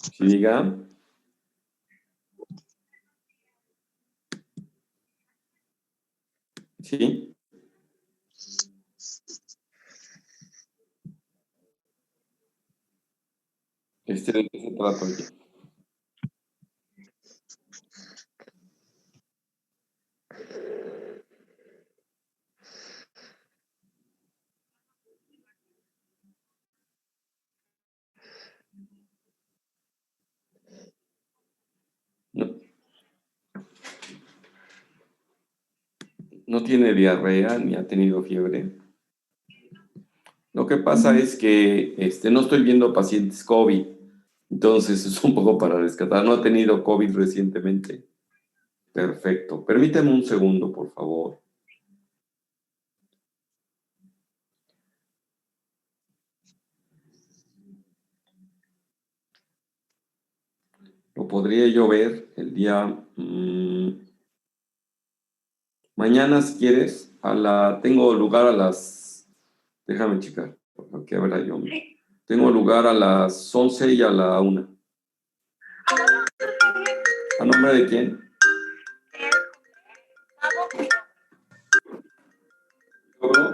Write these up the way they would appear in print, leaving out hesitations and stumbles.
Sí, diga. Sí. ¿De qué se trata, oye? No, no tiene diarrea ni ha tenido fiebre. Lo que pasa es que no estoy viendo pacientes COVID, entonces es un poco para rescatar. No ha tenido COVID recientemente. Perfecto. Permíteme un segundo, por favor. Lo podría yo ver el día mañana, si quieres. Tengo lugar a las. Déjame checar, porque ahora yo. Tengo lugar a las 11 y a la 1. ¿A nombre de quién? ¿Cobro?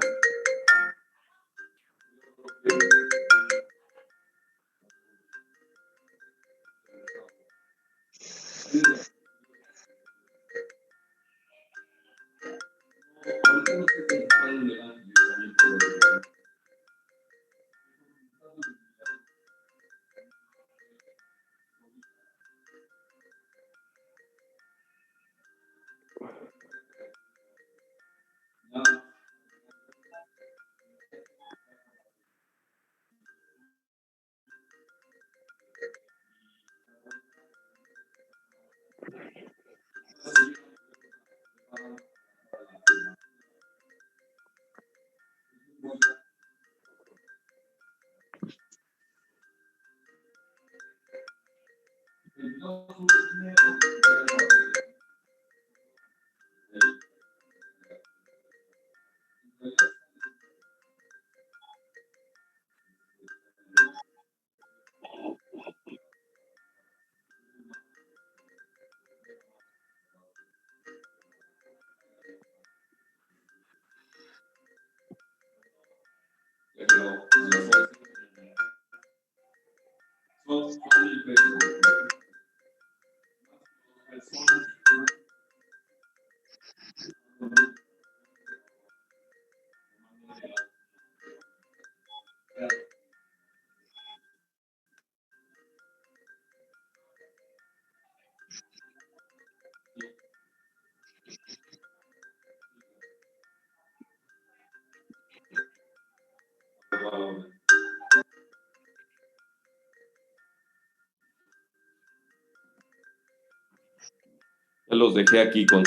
Ya los dejé aquí con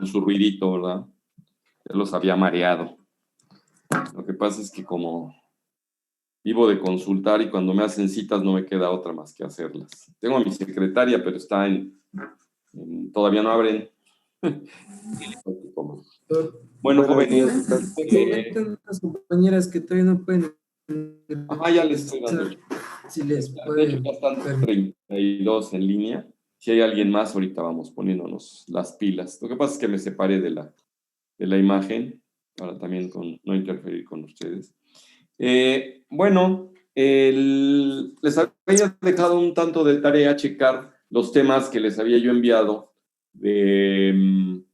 su ruidito, ¿verdad? Ya los había mareado. Lo que pasa es que como vivo de consultar y cuando me hacen citas no me queda otra más que hacerlas. Tengo a mi secretaria, pero está todavía no abren. Bueno, jóvenes. Las compañeras que todavía no pueden. Ya les estoy dando. Si les De pueden. hecho, ya están 32 en línea. Si hay alguien más, ahorita vamos poniéndonos las pilas. Lo que pasa es que me separé de la imagen para también no interferir con ustedes. Bueno, les había dejado un tanto de tarea checar los temas que les había yo enviado en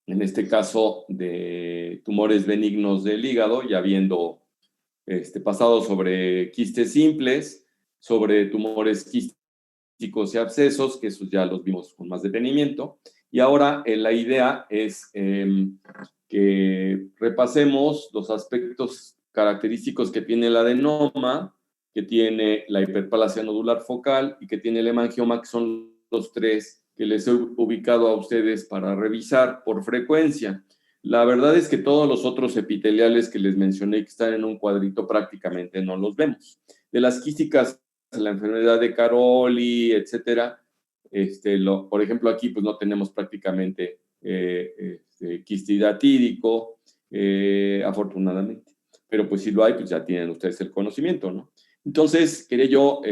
este caso, de tumores benignos del hígado, ya habiendo pasado sobre quistes simples, sobre tumores quísticos y abscesos, que esos ya los vimos con más detenimiento. Y ahora la idea es que repasemos los aspectos característicos que tiene el adenoma, que tiene la hiperplasia nodular focal y que tiene el hemangioma, que son los tres que les he ubicado a ustedes para revisar por frecuencia. La verdad es que todos los otros epiteliales que les mencioné que están en un cuadrito prácticamente no los vemos. De las quísticas, la enfermedad de Caroli, etcétera, por ejemplo, aquí pues no tenemos prácticamente quistidatídico, afortunadamente. Pero pues si lo hay, pues ya tienen ustedes el conocimiento, ¿no? Entonces, quería yo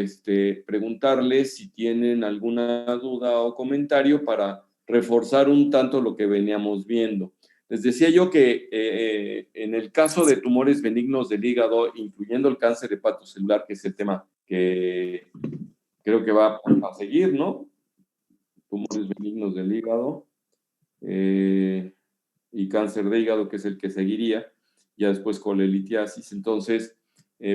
preguntarles si tienen alguna duda o comentario para reforzar un tanto lo que veníamos viendo. Les decía yo que en el caso de tumores benignos del hígado, incluyendo el cáncer hepatocelular, que es el tema que creo que va a seguir, ¿no? Tumores benignos del hígado y cáncer de hígado, que es el que seguiría, ya después colelitiasis. Entonces,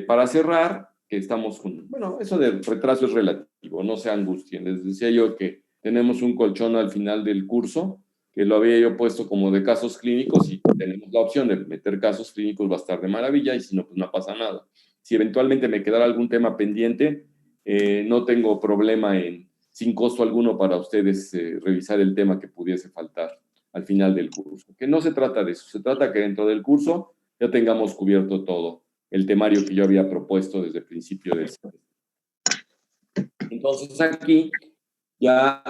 para cerrar, que estamos con, bueno, eso del retraso es relativo, no se angustien. Les decía yo que tenemos un colchón al final del curso, que lo había yo puesto como de casos clínicos, y tenemos la opción de meter casos clínicos, va a estar de maravilla, y si no, pues no pasa nada. Si eventualmente me quedara algún tema pendiente, no tengo problema en, sin costo alguno para ustedes, revisar el tema que pudiese faltar al final del curso. Que no se trata de eso, se trata que dentro del curso ya tengamos cubierto todo el temario que yo había propuesto desde el principio del semestre. Entonces aquí, ya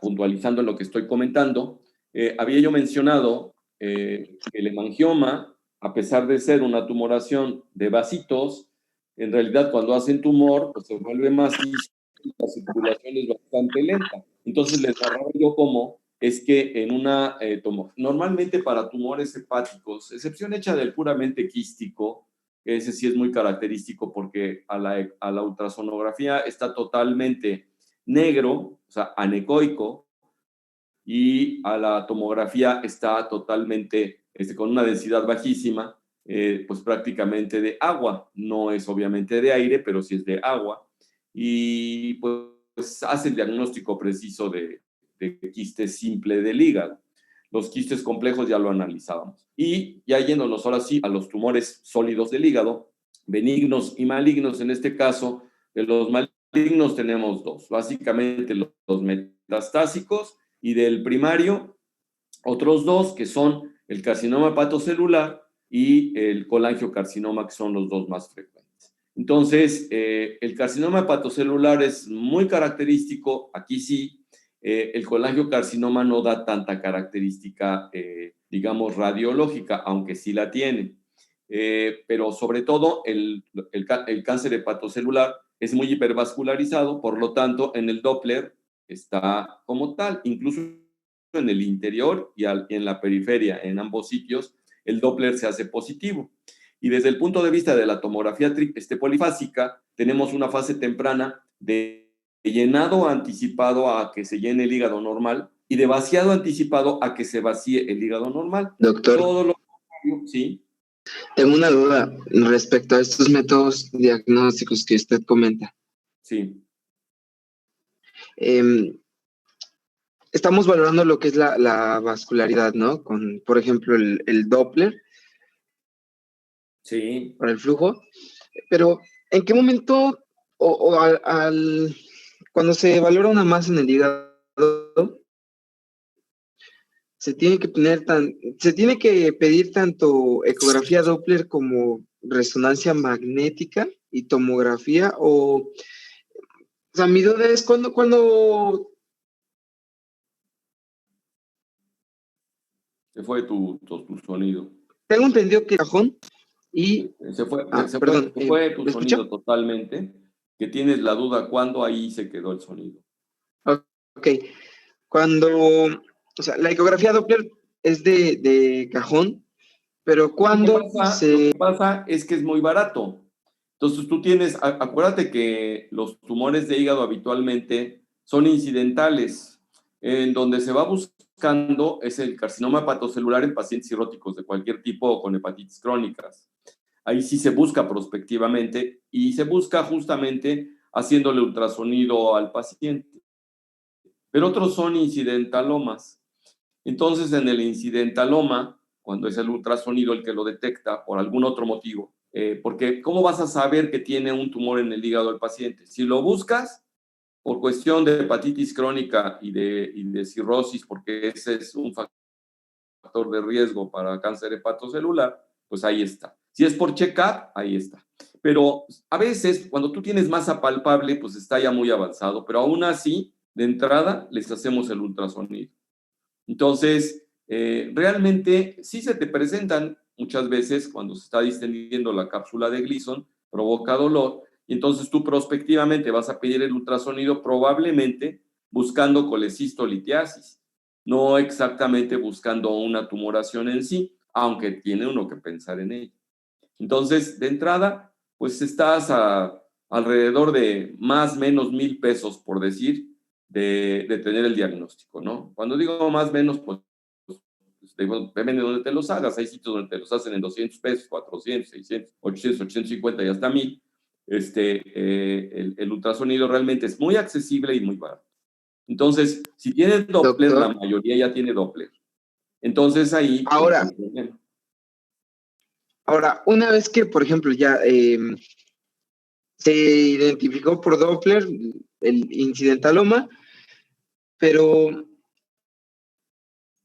puntualizando lo que estoy comentando, había yo mencionado que el hemangioma, a pesar de ser una tumoración de vasitos, en realidad cuando hacen tumor, pues se vuelve macizo y la circulación es bastante lenta. Entonces les narraba yo cómo es que en una normalmente para tumores hepáticos, excepción hecha del puramente quístico, ese sí es muy característico porque a la ultrasonografía está totalmente negro, o sea, anecoico, y a la tomografía está totalmente con una densidad bajísima, pues prácticamente de agua. No es obviamente de aire, pero sí es de agua. Y pues hace el diagnóstico preciso de quiste simple del hígado. Los quistes complejos ya lo analizábamos. Y ya yéndonos ahora sí a los tumores sólidos del hígado, benignos y malignos, en este caso, de los malignos tenemos dos, básicamente los metastásicos, y del primario, otros dos, que son el carcinoma hepatocelular y el colangiocarcinoma, que son los dos más frecuentes. Entonces, el carcinoma hepatocelular es muy característico, aquí sí. El colangiocarcinoma no da tanta característica, digamos, radiológica, aunque sí la tiene. Pero sobre todo el cáncer hepatocelular es muy hipervascularizado, por lo tanto, en el Doppler está como tal, incluso en el interior y en la periferia, en ambos sitios, el Doppler se hace positivo. Y desde el punto de vista de la tomografía polifásica, tenemos una fase temprana de llenado anticipado a que se llene el hígado normal y de vaciado anticipado a que se vacíe el hígado normal. Doctor, todo lo contrario, sí. Tengo una duda respecto a estos métodos diagnósticos que usted comenta. Sí. Estamos valorando lo que es la vascularidad, ¿no? Con, por ejemplo, el Doppler. Sí. Para el flujo. Pero, ¿en qué momento cuando se valora una masa en el hígado, se tiene que pedir tanto ecografía Doppler como resonancia magnética y tomografía? O sea, mi duda es cuando Se fue tu sonido. tengo entendido que cajón y... Se fue tu ¿me escucha? sonido totalmente, que tienes la duda cuándo ahí se quedó el sonido. Ok. O sea, la ecografía Doppler es de cajón, pero cuando Lo que pasa es que es muy barato. Entonces tú tienes, acuérdate que los tumores de hígado habitualmente son incidentales, en donde se va buscando es el carcinoma hepatocelular en pacientes cirróticos de cualquier tipo o con hepatitis crónicas. Ahí sí se busca prospectivamente y se busca justamente haciéndole ultrasonido al paciente. Pero otros son incidentalomas. Entonces, en el incidentaloma, cuando es el ultrasonido el que lo detecta por algún otro motivo, porque ¿cómo vas a saber que tiene un tumor en el hígado del paciente? Si lo buscas por cuestión de hepatitis crónica y de cirrosis, porque ese es un factor de riesgo para cáncer hepatocelular, pues ahí está. Si es por check-up, ahí está. Pero a veces, cuando tú tienes masa palpable, pues está ya muy avanzado, pero aún así, de entrada, les hacemos el ultrasonido. Entonces, realmente sí se te presentan muchas veces cuando se está distendiendo la cápsula de Gleason, provoca dolor, y entonces tú prospectivamente vas a pedir el ultrasonido probablemente buscando colecistolitiasis, no exactamente buscando una tumoración en sí, aunque tiene uno que pensar en ello. Entonces, de entrada, pues estás alrededor de más o menos 1,000 pesos, por decir, de tener el diagnóstico, ¿no? Cuando digo más o menos, pues depende de dónde te los hagas. Hay sitios donde te los hacen en 200 pesos, 400, 600, 800, 850 y hasta 1,000. El ultrasonido realmente es muy accesible y muy barato. Entonces, si tienes Doppler, Doctor, la mayoría ya tiene Doppler. Entonces ahí pues, no ahora, hay problema. una vez que, por ejemplo, ya se identificó por Doppler el incidentaloma, pero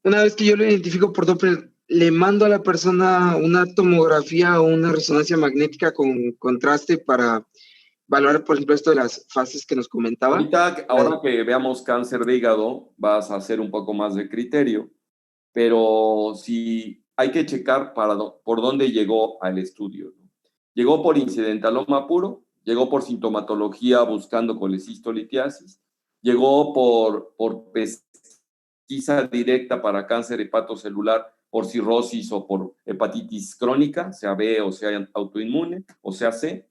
una vez que yo lo identifico por Doppler, le mando a la persona una tomografía o una resonancia magnética con contraste para valorar, por ejemplo, esto de las fases que nos comentaba. Ahora que veamos cáncer de hígado, vas a hacer un poco más de criterio, pero sí hay que checar por dónde llegó al estudio, ¿no? Llegó por incidentaloma puro, llegó por sintomatología buscando colecistolitiasis, llegó por pesquisa directa para cáncer hepatocelular, por cirrosis o por hepatitis crónica, sea B o sea autoinmune o sea C.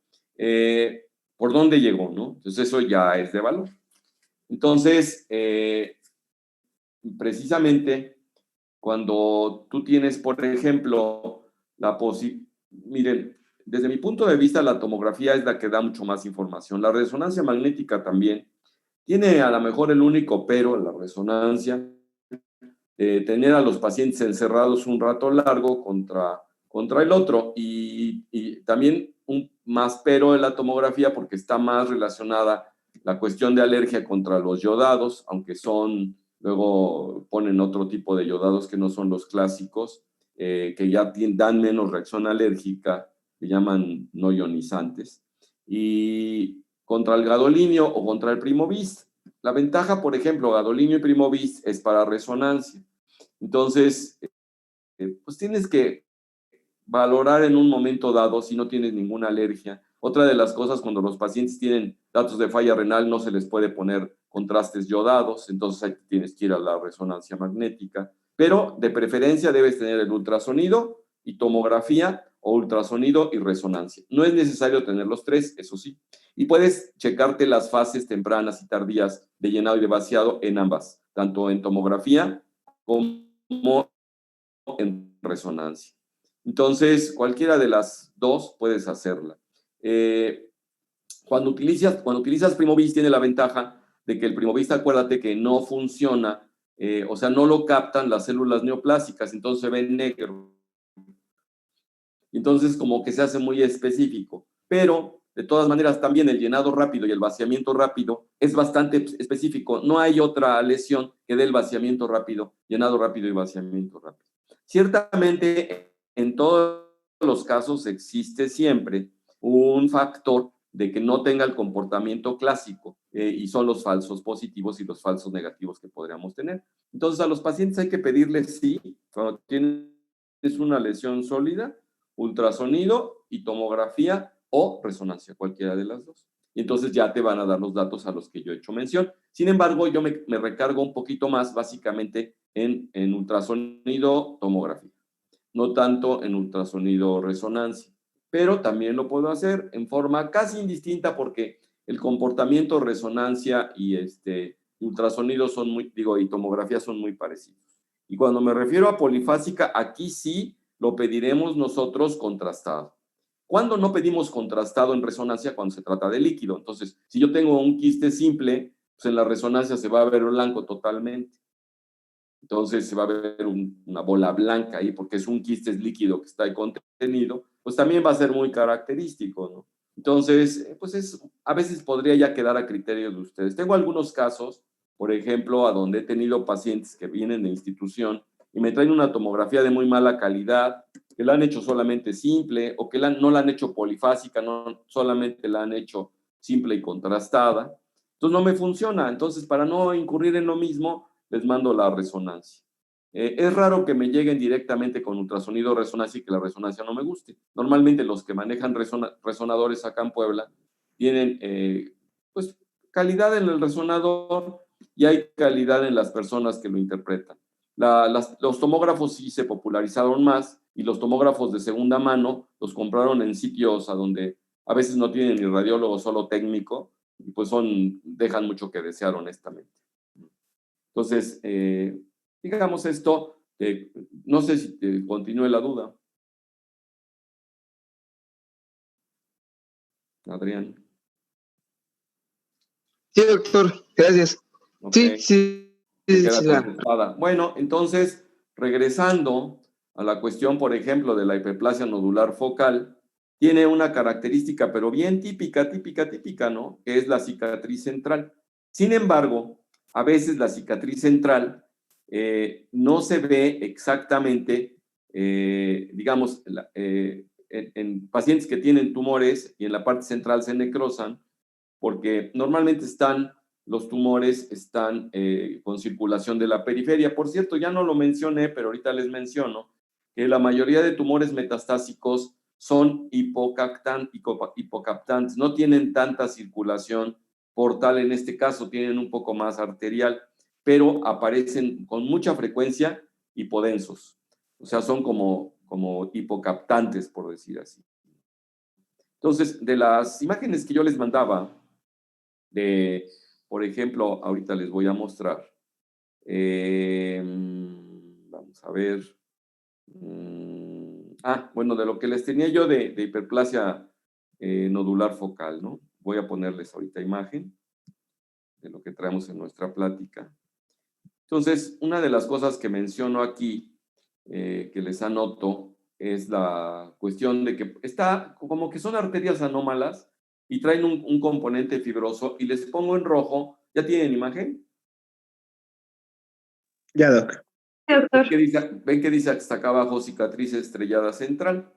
¿Por dónde llegó, no? Entonces eso ya es de valor. Entonces, precisamente cuando tú tienes, por ejemplo, miren, desde mi punto de vista, la tomografía es la que da mucho más información. La resonancia magnética también tiene a lo mejor el único pero, la resonancia, tener a los pacientes encerrados un rato largo contra el otro y también un más pero de la tomografía porque está más relacionada la cuestión de alergia contra los yodados, aunque luego ponen otro tipo de yodados que no son los clásicos, que ya dan menos reacción alérgica, que llaman no ionizantes, y contra el gadolinio o contra el primovis. La ventaja, por ejemplo, gadolinio y primovis es para resonancia. Entonces, pues tienes que valorar en un momento dado si no tienes ninguna alergia. Otra de las cosas, cuando los pacientes tienen datos de falla renal, no se les puede poner contrastes yodados, entonces ahí tienes que ir a la resonancia magnética. Pero de preferencia debes tener el ultrasonido y tomografía o ultrasonido y resonancia. No es necesario tener los tres, eso sí. Y puedes checarte las fases tempranas y tardías de llenado y de vaciado en ambas, tanto en tomografía como en resonancia. Entonces, cualquiera de las dos puedes hacerla. Cuando utilizas Primovis tiene la ventaja de que el Primovis, acuérdate que no funciona, o sea, no lo captan las células neoplásicas, entonces se ve negro. Entonces, como que se hace muy específico. Pero, de todas maneras, también el llenado rápido y el vaciamiento rápido es bastante específico. No hay otra lesión que dé el vaciamiento rápido, llenado rápido y vaciamiento rápido. Ciertamente, en todos los casos existe siempre un factor de que no tenga el comportamiento clásico y son los falsos positivos y los falsos negativos que podríamos tener. Entonces, a los pacientes hay que pedirles sí, cuando tienes una lesión sólida, ultrasonido y tomografía o resonancia, cualquiera de las dos. Y entonces ya te van a dar los datos a los que yo he hecho mención. Sin embargo, yo me recargo un poquito más básicamente en ultrasonido, tomografía, no tanto en ultrasonido, resonancia. Pero también lo puedo hacer en forma casi indistinta porque el comportamiento, resonancia y ultrasonido y tomografía son muy parecidos. Y cuando me refiero a polifásica, aquí sí lo pediremos nosotros contrastado. ¿Cuándo no pedimos contrastado en resonancia? Cuando se trata de líquido. Entonces, si yo tengo un quiste simple, pues en la resonancia se va a ver blanco totalmente. Entonces se va a ver una bola blanca ahí, porque es un quiste líquido que está ahí contenido, pues también va a ser muy característico, ¿no? Entonces, pues a veces podría ya quedar a criterio de ustedes. Tengo algunos casos, por ejemplo, a donde he tenido pacientes que vienen de institución y me traen una tomografía de muy mala calidad, que la han hecho solamente simple o que no la han hecho polifásica, no solamente la han hecho simple y contrastada. Entonces no me funciona. Entonces, para no incurrir en lo mismo, les mando la resonancia. Es raro que me lleguen directamente con ultrasonido o resonancia y que la resonancia no me guste. Normalmente los que manejan resonadores acá en Puebla, tienen pues calidad en el resonador y hay calidad en las personas que lo interpretan. Los tomógrafos sí se popularizaron más y los tomógrafos de segunda mano los compraron en sitios a donde a veces no tienen ni radiólogo, solo técnico, y pues dejan mucho que desear, honestamente. Entonces, digamos esto, no sé si te continúe la duda. Adrián. Sí, doctor, gracias. Okay. Sí. Queda contestada. Bueno, entonces, regresando a la cuestión, por ejemplo, de la hiperplasia nodular focal, tiene una característica, pero bien típica, ¿no? Que es la cicatriz central. Sin embargo, a veces la cicatriz central no se ve exactamente, digamos, en pacientes que tienen tumores y en la parte central se necrosan, porque normalmente los tumores están con circulación de la periferia. Por cierto, ya no lo mencioné, pero ahorita les menciono que la mayoría de tumores metastásicos son hipocaptantes, no tienen tanta circulación portal en este caso, tienen un poco más arterial, pero aparecen con mucha frecuencia hipodensos, o sea, son como hipocaptantes, por decir así. Entonces, de las imágenes que yo les mandaba, por ejemplo, ahorita les voy a mostrar, vamos a ver, bueno, de lo que les tenía yo de hiperplasia nodular focal, ¿no? Voy a ponerles ahorita imagen de lo que traemos en nuestra plática. Entonces, una de las cosas que menciono aquí, que les anoto, es la cuestión de que está como que son arterias anómalas y traen un componente fibroso, y les pongo en rojo. ¿Ya tienen imagen? Ya, doc. ¿Ven que dice hasta acá abajo cicatriz estrellada central?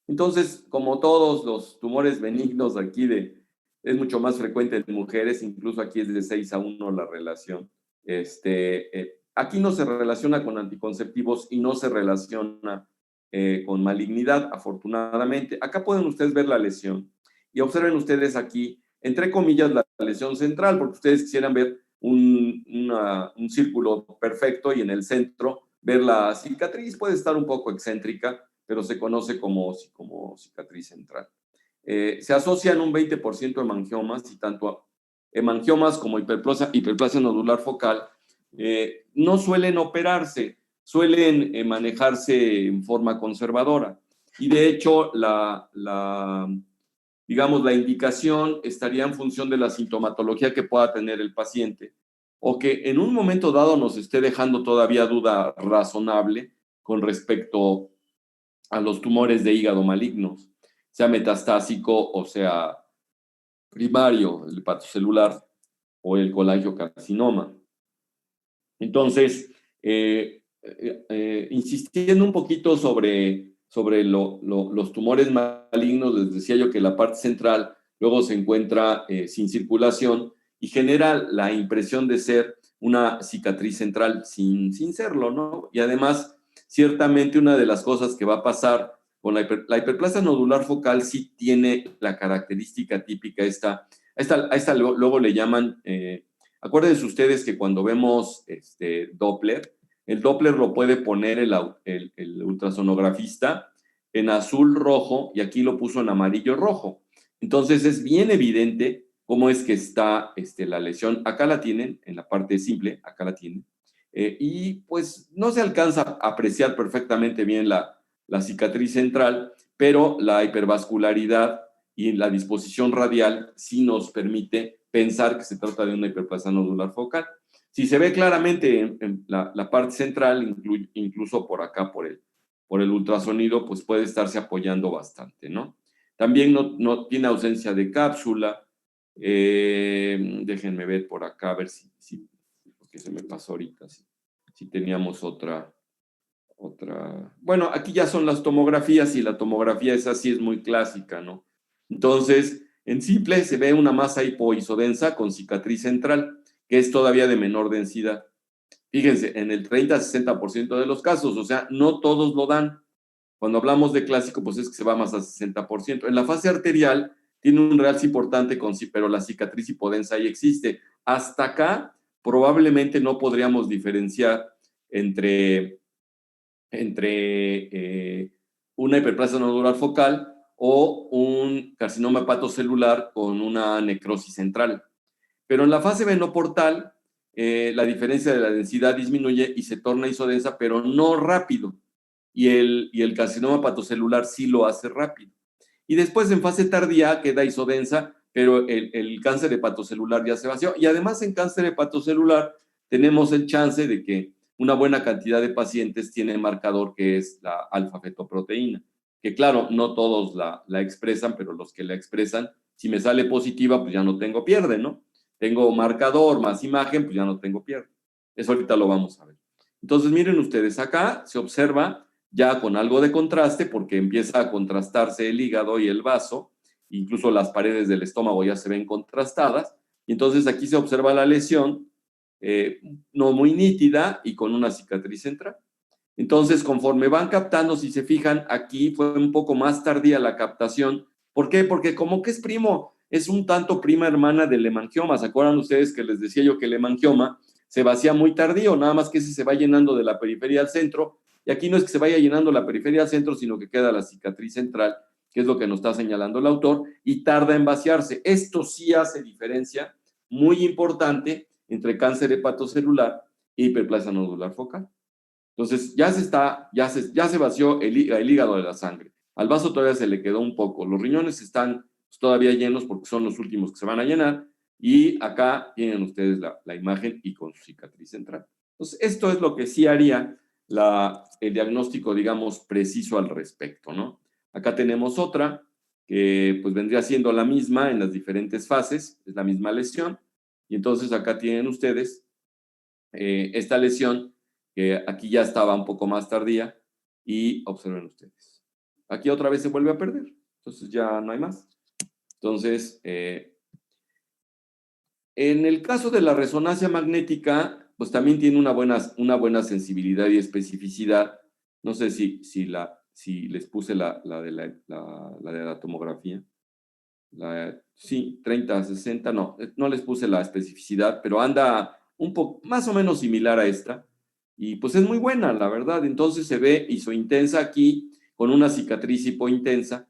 Entonces, como todos los tumores benignos aquí es mucho más frecuente en mujeres, incluso aquí es de 6-1 la relación. Aquí no se relaciona con anticonceptivos y no se relaciona con malignidad, afortunadamente. Acá pueden ustedes ver la lesión y observen ustedes aquí, entre comillas, la lesión central, porque ustedes quisieran ver un círculo perfecto y en el centro ver la cicatriz. Puede estar un poco excéntrica, pero se conoce como cicatriz central. Se asocian un 20% de hemangiomas, y tanto hemangiomas como hiperplasia nodular focal no suelen operarse, suelen manejarse en forma conservadora. Y de hecho, digamos, la indicación estaría en función de la sintomatología que pueda tener el paciente, o que en un momento dado nos esté dejando todavía duda razonable con respecto a los tumores de hígado malignos, sea metastásico o sea primario, el hepatocelular o el colangiocarcinoma. Entonces, insistiendo un poquito sobre los tumores malignos, les decía yo que la parte central luego se encuentra sin circulación y genera la impresión de ser una cicatriz central sin serlo, ¿no? Y además, ciertamente una de las cosas que va a pasar con la hiperplasia nodular focal sí tiene la característica típica esta luego le llaman, acuérdense ustedes que cuando vemos Doppler, el Doppler lo puede poner el ultrasonografista en azul rojo y aquí lo puso en amarillo rojo. Entonces es bien evidente cómo es que está la lesión. Acá la tienen, en la parte simple, acá la tienen. Y pues no se alcanza a apreciar perfectamente bien la cicatriz central, pero la hipervascularidad y la disposición radial sí nos permite pensar que se trata de una hiperplasia nodular focal. Si se ve claramente en la parte central, incluso por acá, por el ultrasonido, pues puede estarse apoyando bastante, ¿no? También no tiene ausencia de cápsula. Déjenme ver por acá, a ver si porque se me pasó ahorita, si teníamos otra. Bueno, aquí ya son las tomografías y la tomografía esa sí es muy clásica, ¿no? Entonces, en simple se ve una masa hipoisodensa con cicatriz central, que es todavía de menor densidad. Fíjense, en el 30-60% de los casos, o sea, no todos lo dan. Cuando hablamos de clásico, pues es que se va más a 60%. En la fase arterial tiene un realce importante, pero la cicatriz hipodensa ahí existe. Hasta acá probablemente no podríamos diferenciar entre una hiperplasia nodular focal o un carcinoma hepatocelular con una necrosis central. Pero en la fase venoportal, la diferencia de la densidad disminuye y se torna isodensa, pero no rápido. Y el carcinoma hepatocelular sí lo hace rápido. Y después en fase tardía queda isodensa, pero el cáncer hepatocelular ya se vació. Y además en cáncer hepatocelular tenemos el chance de que una buena cantidad de pacientes tienen marcador que es la alfa-fetoproteína, que claro, no todos la expresan, pero los que la expresan, si me sale positiva, pues ya no tengo pierde, ¿no? Tengo marcador más imagen, pues ya no tengo pierde. Eso ahorita lo vamos a ver. Entonces, miren ustedes, acá se observa ya con algo de contraste, porque empieza a contrastarse el hígado y el vaso, incluso las paredes del estómago ya se ven contrastadas, y entonces aquí se observa la lesión, no muy nítida y con una cicatriz central. Entonces, conforme van captando, si se fijan, aquí fue un poco más tardía la captación. ¿Por qué? Porque como que es primo, es un tanto prima hermana del hemangioma. ¿Se acuerdan ustedes que les decía yo que el hemangioma se vacía muy tardío? Nada más que ese se va llenando de la periferia al centro. Y aquí no es que se vaya llenando la periferia al centro, sino que queda la cicatriz central, que es lo que nos está señalando el autor, y tarda en vaciarse. Esto sí hace diferencia muy importante entre cáncer hepatocelular e hiperplasia nodular focal. Entonces, ya se vació el hígado de la sangre. Al vaso todavía se le quedó un poco. Los riñones están todavía llenos porque son los últimos que se van a llenar. Y acá tienen ustedes la imagen y con su cicatriz central. Entonces, esto es lo que sí haría el diagnóstico, digamos, preciso al respecto, ¿no? Acá tenemos otra que pues vendría siendo la misma en las diferentes fases, es la misma lesión. Y entonces acá tienen ustedes esta lesión que aquí ya estaba un poco más tardía, y observen ustedes. Aquí otra vez se vuelve a perder, entonces ya no hay más. Entonces, en el caso de la resonancia magnética, pues también tiene una buena sensibilidad y especificidad. No sé si les puse la de la tomografía. Sí, 30, 60, no les puse la especificidad, pero anda un poco más o menos similar a esta. Y pues es muy buena, la verdad. Entonces se ve isointensa aquí, con una cicatriz hipointensa,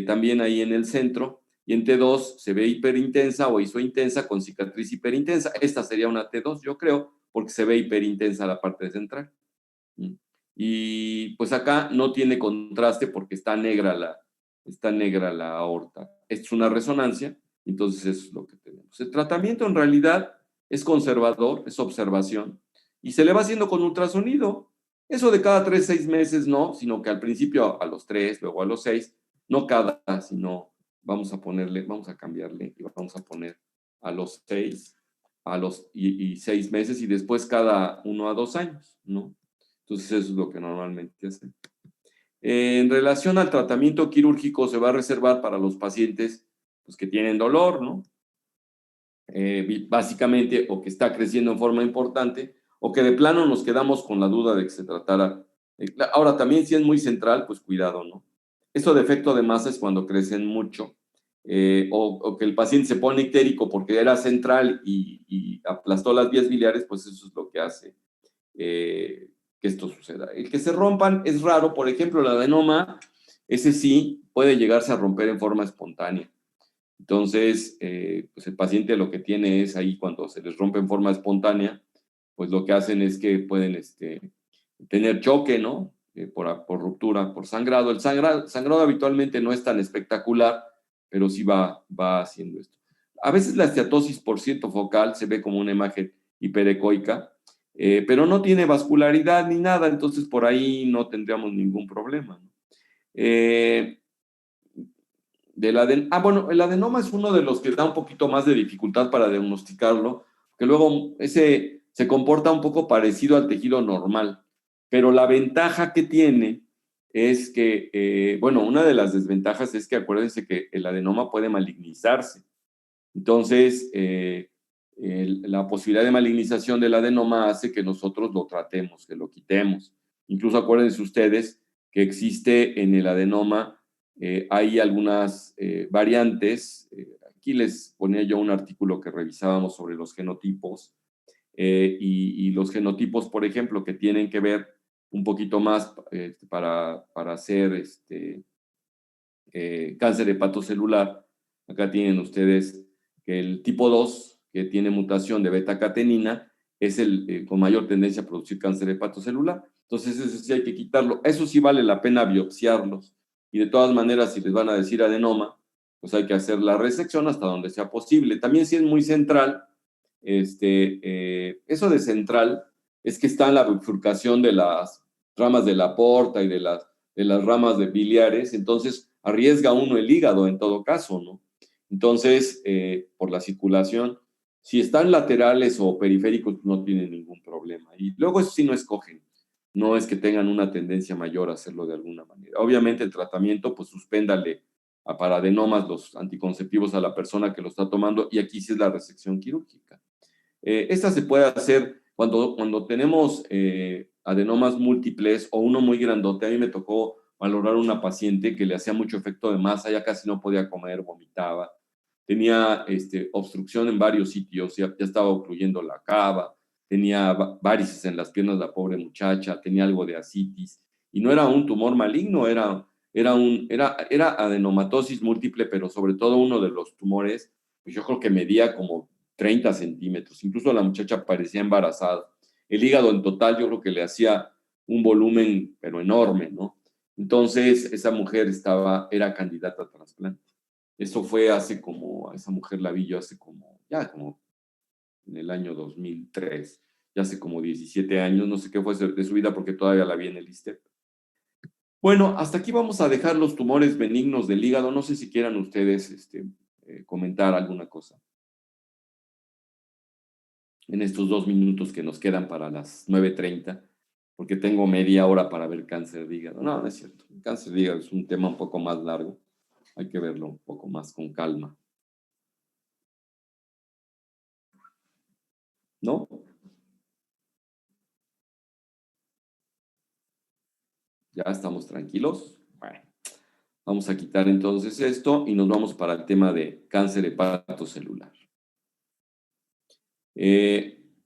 también ahí en el centro. Y en T2 se ve hiperintensa o isointensa con cicatriz hiperintensa. Esta sería una T2, yo creo, porque se ve hiperintensa la parte central. Y pues acá no tiene contraste porque está negra la aorta. Es una resonancia, entonces eso es lo que tenemos. El tratamiento en realidad es conservador, es observación, y se le va haciendo con ultrasonido. Eso de cada 3, 6 meses no, sino que al principio a los 3, luego a los 6, no cada, sino vamos a cambiarle y vamos a poner a los 6, y 6 meses, y después cada 1 a 2 años, ¿no? Entonces eso es lo que normalmente hacen. En relación al tratamiento quirúrgico, se va a reservar para los pacientes pues, que tienen dolor, ¿no? Básicamente, o que está creciendo en forma importante, o que de plano nos quedamos con la duda de que se tratara. Ahora, también si es muy central, pues cuidado, ¿no? Esto de efecto de masa es cuando crecen mucho, o que el paciente se pone ictérico porque era central y aplastó las vías biliares, pues eso es lo que hace que esto suceda. El que se rompan es raro. Por ejemplo, el adenoma, ese sí puede llegarse a romper en forma espontánea. Entonces, pues el paciente lo que tiene es ahí, cuando se les rompe en forma espontánea, pues lo que hacen es que pueden tener choque, ¿no? Por ruptura, por sangrado. El sangrado habitualmente no es tan espectacular, pero sí va haciendo esto. A veces la esteatosis por ciento focal se ve como una imagen hiperecoica, pero no tiene vascularidad ni nada, entonces por ahí no tendríamos ningún problema, ¿no? Bueno, el adenoma es uno de los que da un poquito más de dificultad para diagnosticarlo, que luego ese se comporta un poco parecido al tejido normal, pero la ventaja que tiene es que, bueno, una de las desventajas es que acuérdense que el adenoma puede malignizarse. Entonces, la posibilidad de malignización del adenoma hace que nosotros lo tratemos, que lo quitemos. Incluso acuérdense ustedes que existe en el adenoma hay algunas variantes. Aquí les ponía yo un artículo que revisábamos sobre los genotipos, y los genotipos, por ejemplo, que tienen que ver un poquito más para hacer cáncer hepatocelular. Acá tienen ustedes que el tipo 2, que tiene mutación de beta-catenina, es el con mayor tendencia a producir cáncer hepatocelular. Entonces, eso sí hay que quitarlo. Eso sí vale la pena biopsiarlos. Y de todas maneras, si les van a decir adenoma, pues hay que hacer la resección hasta donde sea posible. También si es muy central, eso de central es que está en la bifurcación de las ramas de la porta y de las ramas de biliares, entonces arriesga uno el hígado en todo caso, ¿no? Entonces, por la circulación, si están laterales o periféricos, no tienen ningún problema. Y luego eso sí no escogen, no es que tengan una tendencia mayor a hacerlo de alguna manera. Obviamente el tratamiento, pues suspéndale para adenomas los anticonceptivos a la persona que lo está tomando, y aquí sí es la resección quirúrgica. Esta se puede hacer cuando tenemos adenomas múltiples o uno muy grandote. A mí me tocó valorar una paciente que le hacía mucho efecto de masa, ya casi no podía comer, vomitaba, tenía obstrucción en varios sitios, ya estaba ocluyendo la cava, tenía varices en las piernas la pobre muchacha, tenía algo de ascitis, y no era un tumor maligno, era adenomatosis múltiple, pero sobre todo uno de los tumores, pues yo creo que medía como 30 centímetros, incluso la muchacha parecía embarazada. El hígado en total yo creo que le hacía un volumen, pero enorme, ¿no? Entonces esa mujer era candidata a trasplante. Eso fue esa mujer la vi yo hace como en el año 2003, ya hace como 17 años, no sé qué fue de su vida porque todavía la vi en el ISSSTE. Bueno, hasta aquí vamos a dejar los tumores benignos del hígado. No sé si quieran ustedes comentar alguna cosa en estos 2 minutos que nos quedan para las 9:30, porque tengo media hora para ver cáncer de hígado. No, no es cierto. El cáncer de hígado es un tema un poco más largo. Hay que verlo un poco más con calma. ¿No? ¿Ya estamos tranquilos? Bueno, vamos a quitar entonces esto y nos vamos para el tema de cáncer hepatocelular.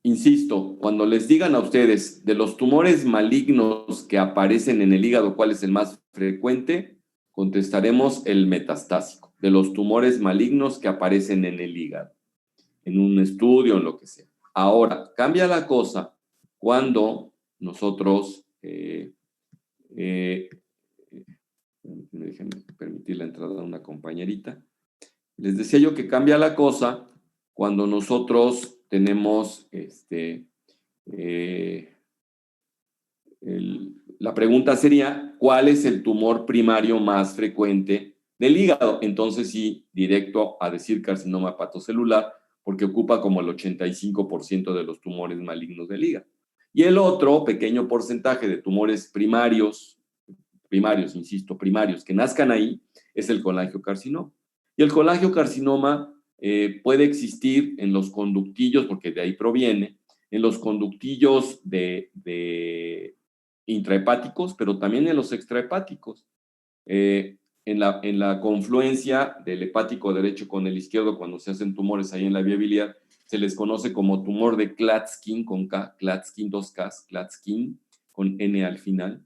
Insisto, cuando les digan a ustedes de los tumores malignos que aparecen en el hígado, ¿cuál es el más frecuente? Contestaremos el metastásico, de los tumores malignos que aparecen en el hígado, en un estudio, en lo que sea. Ahora, cambia la cosa cuando nosotros, déjenme permitir la entrada de una compañerita. Les decía yo que cambia la cosa cuando nosotros tenemos la pregunta sería, ¿cuál es el tumor primario más frecuente del hígado? Entonces sí, directo a decir carcinoma hepatocelular, porque ocupa como el 85% de los tumores malignos del hígado. Y el otro pequeño porcentaje de tumores primarios, insisto, primarios, que nazcan ahí, es el colangiocarcinoma. Y el colangiocarcinoma puede existir en los conductillos, porque de ahí proviene, en los conductillos de intrahepáticos, pero también en los extrahepáticos. En la confluencia del hepático derecho con el izquierdo, cuando se hacen tumores ahí en la vía biliar, se les conoce como tumor de Klatskin con K, Klatskin 2K, Klatskin con N al final.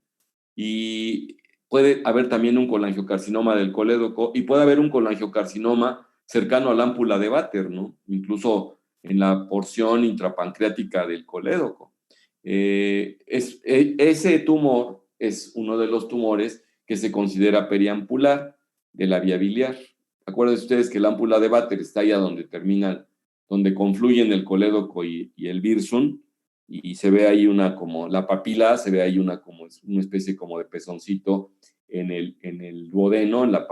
Y puede haber también un colangiocarcinoma del colédoco y puede haber un colangiocarcinoma cercano a la ámpula de Vater, ¿no? Incluso en la porción intrapancreática del colédoco. Ese tumor es uno de los tumores que se considera periampular de la vía biliar. Acuérdense ustedes que la ámpula de Vater está allá donde confluyen el colédoco y el virsum, y se ve ahí la papila, se ve ahí una especie como de pezoncito en el duodeno, en la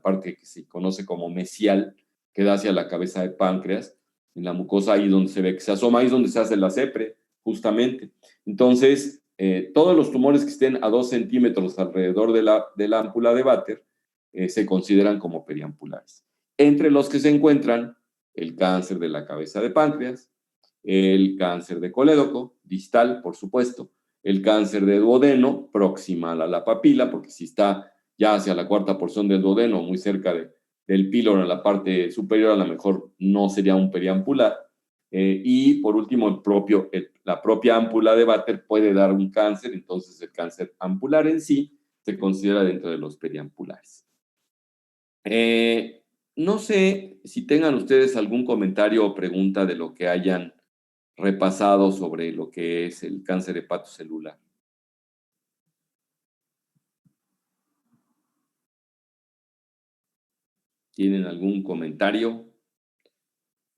parte que se conoce como mesial, que da hacia la cabeza de páncreas, en la mucosa ahí donde se ve que se asoma, ahí es donde se hace la CEPRE, justamente. Entonces, todos los tumores que estén a 2 centímetros alrededor de la ámpula de Vater se consideran como periampulares. Entre los que se encuentran el cáncer de la cabeza de páncreas, el cáncer de colédoco, distal, por supuesto, el cáncer de duodeno, proximal a la papila, porque si está ya hacia la cuarta porción del duodeno, muy cerca del píloro, en la parte superior, a lo mejor no sería un periampular. Y por último, la propia ámpula de Vater puede dar un cáncer, entonces el cáncer ampular en sí se considera dentro de los periampulares. No sé si tengan ustedes algún comentario o pregunta de lo que hayan repasado sobre lo que es el cáncer hepatocelular. ¿Tienen algún comentario?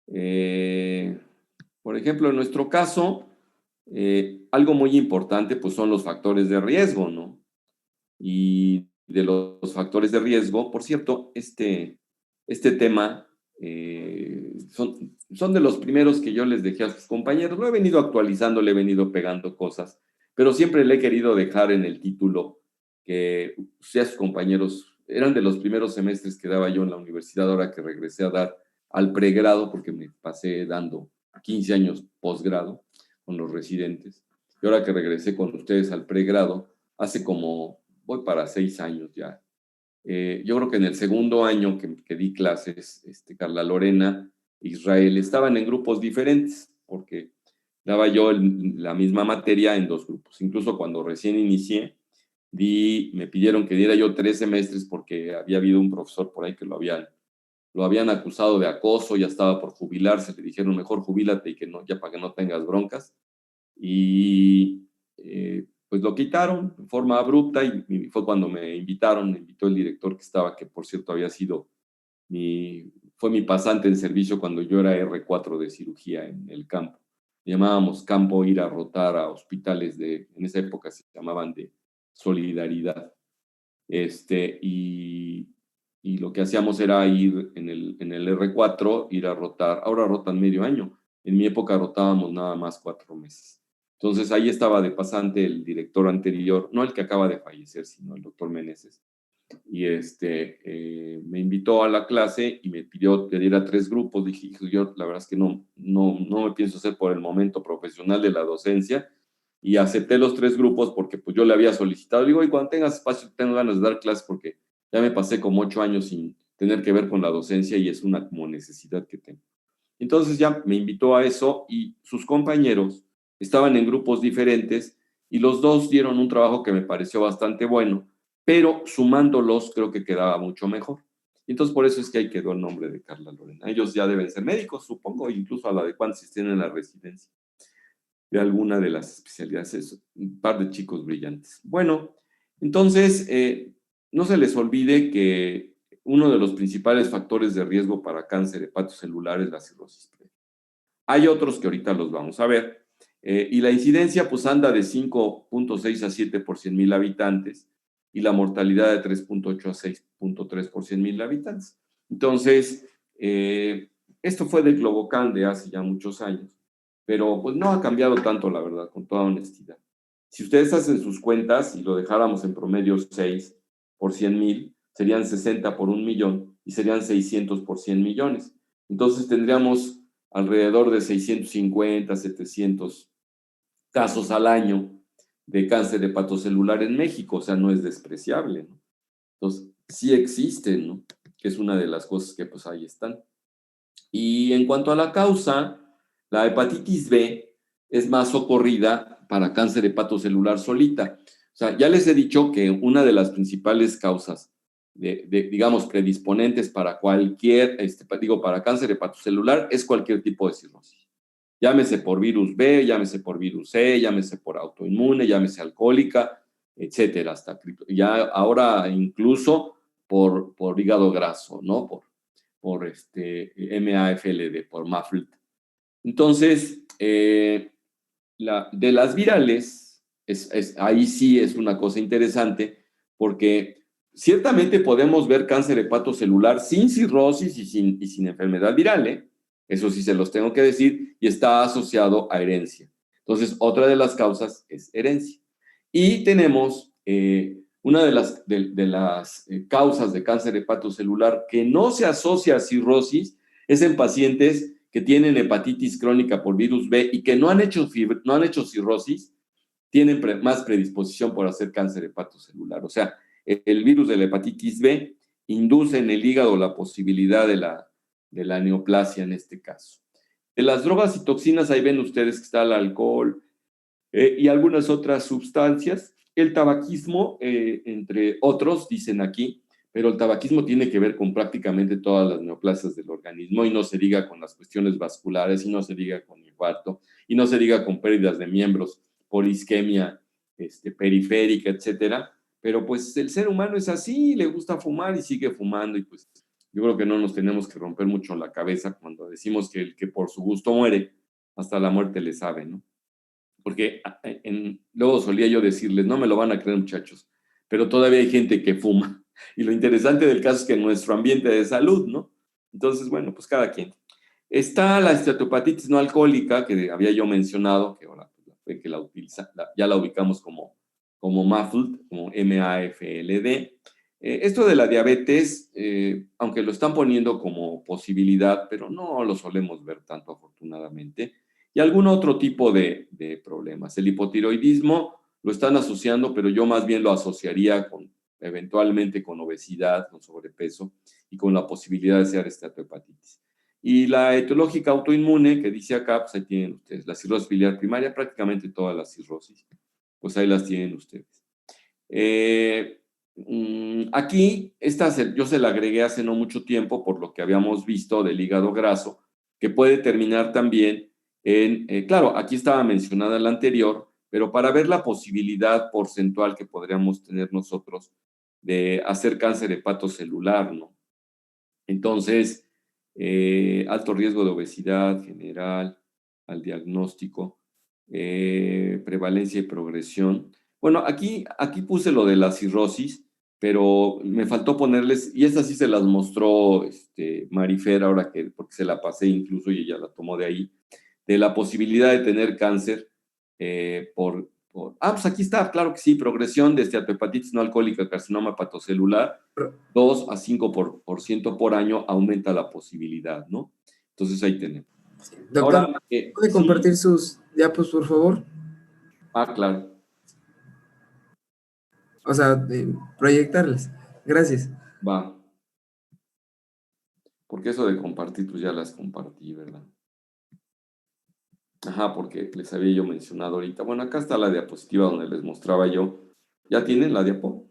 Por ejemplo, en nuestro caso, algo muy importante pues son los factores de riesgo, ¿no? Y de los factores de riesgo, por cierto, este tema son de los primeros que yo les dejé a sus compañeros. Lo he venido actualizando, le he venido pegando cosas, pero siempre le he querido dejar en el título que a sus compañeros eran de los primeros semestres que daba yo en la universidad, ahora que regresé a dar al pregrado, porque me pasé dando 15 años posgrado con los residentes, y ahora que regresé con ustedes al pregrado, hace como, voy para 6 años ya. Yo creo que en el segundo año que di clases, Carla Lorena, Israel, estaban en grupos diferentes, porque daba yo la misma materia en 2 grupos. Incluso cuando recién inicié, me pidieron que diera yo 3 semestres porque había habido un profesor por ahí que lo habían acusado de acoso, ya estaba por jubilarse, le dijeron mejor jubílate y que no, ya para que no tengas broncas. Y pues lo quitaron de forma abrupta y fue cuando me invitó el director que estaba, que por cierto había sido fue mi pasante en servicio cuando yo era R4 de cirugía en el campo. Llamábamos campo ir a rotar a hospitales en esa época se llamaban de solidaridad. Y lo que hacíamos era ir en el R4, ir a rotar. Ahora rotan medio año. En mi época rotábamos nada más 4 meses. Entonces ahí estaba de pasante el director anterior, no el que acaba de fallecer, sino el doctor Meneses. Y me invitó a la clase y me pidió que diera 3 grupos. Dije, yo la verdad es que no me pienso hacer por el momento profesional de la docencia. Y acepté los 3 grupos porque pues yo le había solicitado. Digo, y cuando tengas espacio, tengo ganas de dar clases porque ya me pasé como 8 años sin tener que ver con la docencia y es una como necesidad que tengo. Entonces ya me invitó a eso y sus compañeros estaban en grupos diferentes y los 2 dieron un trabajo que me pareció bastante bueno, pero sumándolos creo que quedaba mucho mejor. Entonces por eso es que ahí quedó el nombre de Carla Lorena. Ellos ya deben ser médicos, supongo, incluso a la de cuántos tienen en la residencia de alguna de las especialidades. Es un par de chicos brillantes. Bueno, entonces no se les olvide que uno de los principales factores de riesgo para cáncer hepatocelular es la cirrosis previa. Hay otros que ahorita los vamos a ver. Y la incidencia pues anda de 5.6 a 7 por 100,000 habitantes y la mortalidad de 3.8 a 6.3 por 100,000 habitantes. Entonces, esto fue del Globocan de hace ya muchos años, pero pues no ha cambiado tanto, la verdad, con toda honestidad. Si ustedes hacen sus cuentas y lo dejáramos en promedio 6 por 100,000, serían 60 por 1,000,000 y serían 600 por 100 millones. Entonces tendríamos alrededor de 650, 700 casos al año de cáncer hepatocelular en México, o sea, no es despreciable, ¿no? Entonces, sí existen, ¿no? Que es una de las cosas que pues ahí están. Y en cuanto a la causa, la hepatitis B es más socorrida para cáncer hepatocelular solita. O sea, ya les he dicho que una de las principales causas digamos, predisponentes para para cáncer hepatocelular es cualquier tipo de cirrosis. Llámese por virus B, llámese por virus C, llámese por autoinmune, llámese alcohólica, etcétera, hasta ya ahora incluso por hígado graso, ¿no? Por MAFLD, por MAFLD. Entonces, de las virales, ahí sí es una cosa interesante, porque ciertamente podemos ver cáncer hepatocelular sin cirrosis y sin enfermedad viral, ¿eh? Eso sí se los tengo que decir, y está asociado a herencia. Entonces, otra de las causas es herencia. Y tenemos una de las causas de cáncer hepatocelular que no se asocia a cirrosis, es en pacientes que tienen hepatitis crónica por virus B y que no han hecho cirrosis, tienen más predisposición por hacer cáncer hepatocelular. O sea, el virus de la hepatitis B induce en el hígado la posibilidad de la neoplasia en este caso. De las drogas y toxinas, ahí ven ustedes que está el alcohol y algunas otras sustancias. El tabaquismo, entre otros, dicen aquí, pero el tabaquismo tiene que ver con prácticamente todas las neoplasias del organismo, y no se diga con las cuestiones vasculares, y no se diga con infarto, y no se diga con pérdidas de miembros por isquemia periférica, etcétera. Pero pues el ser humano es así, le gusta fumar y sigue fumando, y pues yo creo que no nos tenemos que romper mucho la cabeza cuando decimos que el que por su gusto muere, hasta la muerte le sabe, ¿no? Porque luego solía yo decirles, no me lo van a creer, muchachos, pero todavía hay gente que fuma. Y lo interesante del caso es que en nuestro ambiente de salud, ¿no? Entonces, bueno, pues cada quien. Está la esteatopatitis no alcohólica, que había yo mencionado, que ahora que ya la ubicamos como MAFLD, como MAFLD. Esto de la diabetes, aunque lo están poniendo como posibilidad, pero no lo solemos ver tanto, afortunadamente, y algún otro tipo de problemas. El hipotiroidismo lo están asociando, pero yo más bien lo asociaría eventualmente con obesidad, con sobrepeso y con la posibilidad de ser esteatohepatitis. Y la etiológica autoinmune, que dice acá, pues ahí tienen ustedes, la cirrosis biliar primaria, prácticamente todas las cirrosis, pues ahí las tienen ustedes. Aquí, yo se la agregué hace no mucho tiempo por lo que habíamos visto del hígado graso, que puede terminar también claro, aquí estaba mencionada la anterior, pero para ver la posibilidad porcentual que podríamos tener nosotros de hacer cáncer hepatocelular, ¿no? Entonces, alto riesgo de obesidad general, al diagnóstico, prevalencia y progresión. Bueno, aquí puse lo de la cirrosis, pero me faltó ponerles, y estas sí se las mostró Marifer ahora porque se la pasé incluso y ella la tomó de ahí, de la posibilidad de tener cáncer pues aquí está, claro que sí, progresión de esteatohepatitis no alcohólica, carcinoma hepatocelular, 2 a 5% por año aumenta la posibilidad, ¿no? Entonces ahí tenemos. Doctor, Ahora, ¿puede compartir sus diapos, por favor? Claro. O sea, proyectarlas. Gracias. Va. Porque eso de compartir, pues ya las compartí, ¿verdad? Ajá, porque les había yo mencionado ahorita. Bueno, acá está la diapositiva donde les mostraba yo. ¿Ya tienen la diapo?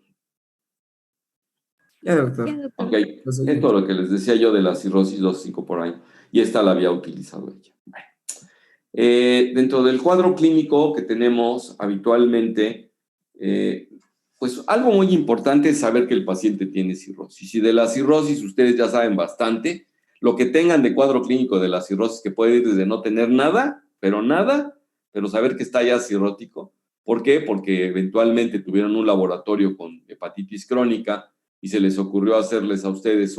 Ya, doctor. Ok, esto es lo que les decía yo de la cirrosis 2,5 por año. Y esta la había utilizado ella. Bueno. Dentro del cuadro clínico que tenemos habitualmente, pues algo muy importante es saber que el paciente tiene cirrosis. Y de la cirrosis ustedes ya saben bastante. Lo que tengan de cuadro clínico de la cirrosis, que puede ir desde no tener nada, pero saber que está ya cirrótico. ¿Por qué? Porque eventualmente tuvieron un laboratorio con hepatitis crónica y se les ocurrió hacerles a ustedes